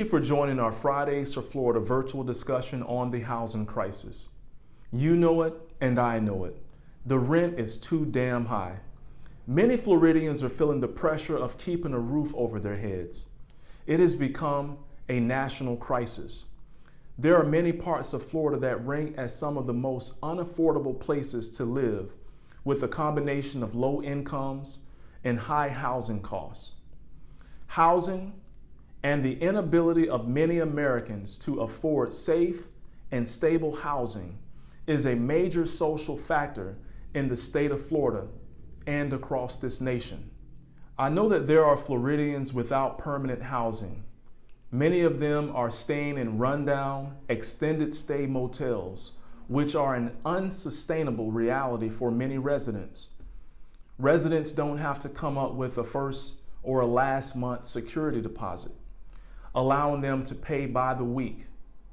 Thank you for joining our Fridays for Florida virtual discussion on the housing crisis. You know it, and I know it. The rent is too damn high. Many Floridians are feeling the pressure of keeping a roof over their heads. It has become a national crisis. There are many parts of Florida that rank as some of the most unaffordable places to live, with a combination of low incomes and high housing costs. Housing and the inability of many Americans to afford safe and stable housing is a major social factor in the state of Florida and across this nation. I know that there are Floridians without permanent housing. Many of them are staying in rundown, extended stay motels, which are an unsustainable reality for many residents. Residents don't have to come up with a first or a last month security deposit, allowing them to pay by the week,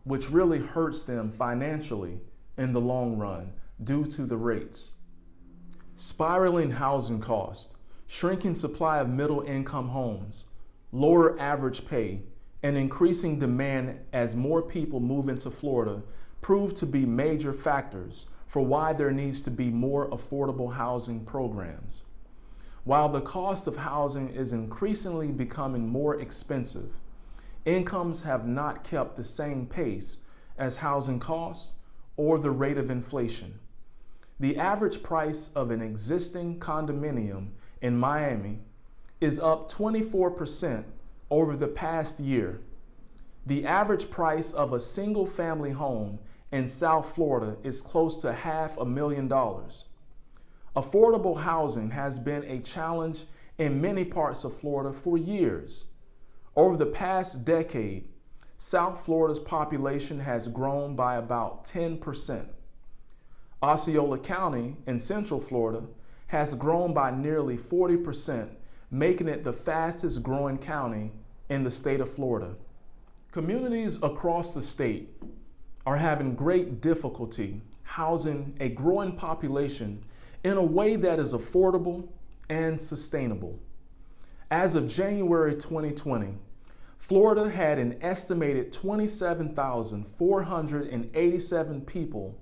which really hurts them financially in the long run due to the rates. Spiraling housing costs, shrinking supply of middle-income homes, lower average pay, and increasing demand as more people move into Florida prove to be major factors for why there needs to be more affordable housing programs. While the cost of housing is increasingly becoming more expensive, incomes have not kept the same pace as housing costs or the rate of inflation. The average price of an existing condominium in Miami is up 24% over the past year. The average price of a single-family home in South Florida is close to $500,000. Affordable housing has been a challenge in many parts of Florida for years. Over the past decade, South Florida's population has grown by about 10%. Osceola County in Central Florida has grown by nearly 40%, making it the fastest growing county in the state of Florida. Communities across the state are having great difficulty housing a growing population in a way that is affordable and sustainable. As of January 2020, Florida had an estimated 27,487 people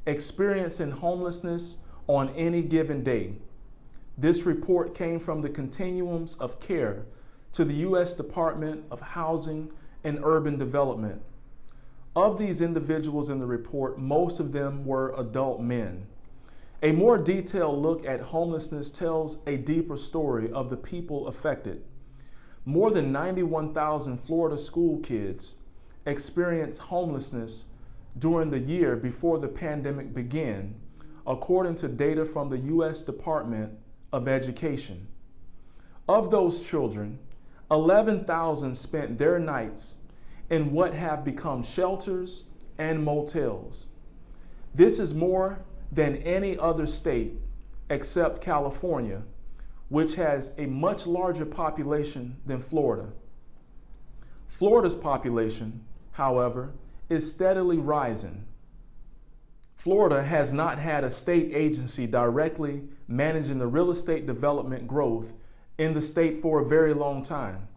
experiencing homelessness on any given day. This report came from the Continuums of Care to the U.S. Department of Housing and Urban Development. Of these individuals in the report, most of them were adult men. A more detailed look at homelessness tells a deeper story of the people affected. More than 91,000 Florida school kids experienced homelessness during the year before the pandemic began, according to data from the U.S. Department of Education. Of those children, 11,000 spent their nights in what have become shelters and motels. This is more than any other state except California, which has a much larger population than Florida. Florida's population, however, is steadily rising. Florida has not had a state agency directly managing the real estate development growth in the state for a very long time.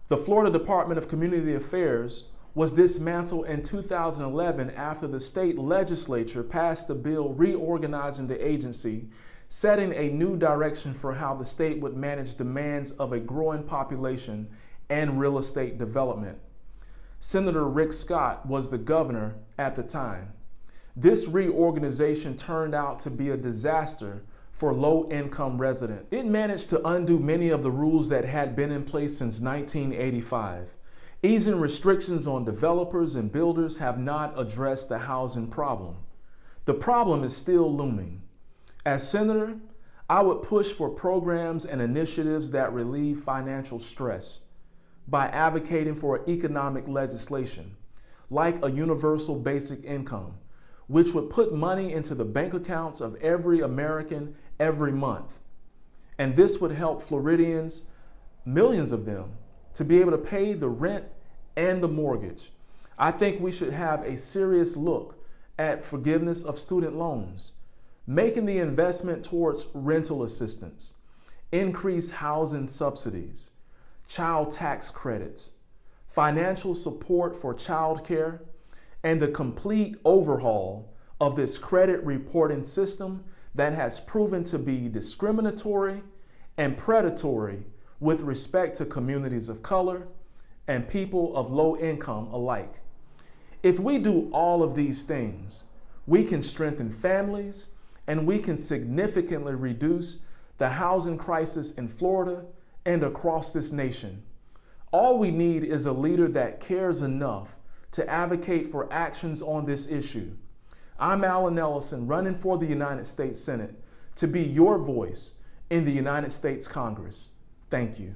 The Florida Department of Community Affairs was dismantled in 2011 after the state legislature passed a bill reorganizing the agency, setting a new direction for how the state would manage demands of a growing population and real estate development. Senator Rick Scott was the governor at the time. This reorganization turned out to be a disaster for low-income residents. It managed to undo many of the rules that had been in place since 1985. Easing restrictions on developers and builders have not addressed the housing problem. The problem is still looming. As senator, I would push for programs and initiatives that relieve financial stress by advocating for economic legislation, like a universal basic income, which would put money into the bank accounts of every American every month. And this would help Floridians, millions of them, to be able to pay the rent and the mortgage. I think we should have a serious look at forgiveness of student loans, making the investment towards rental assistance, increased housing subsidies, child tax credits, financial support for childcare, and a complete overhaul of this credit reporting system that has proven to be discriminatory and predatory with respect to communities of color and people of low income alike. If we do all of these things, we can strengthen families and we can significantly reduce the housing crisis in Florida and across this nation. All we need is a leader that cares enough to advocate for actions on this issue. I'm Ellison, running for the United States Senate to be your voice in the United States Congress. Thank you.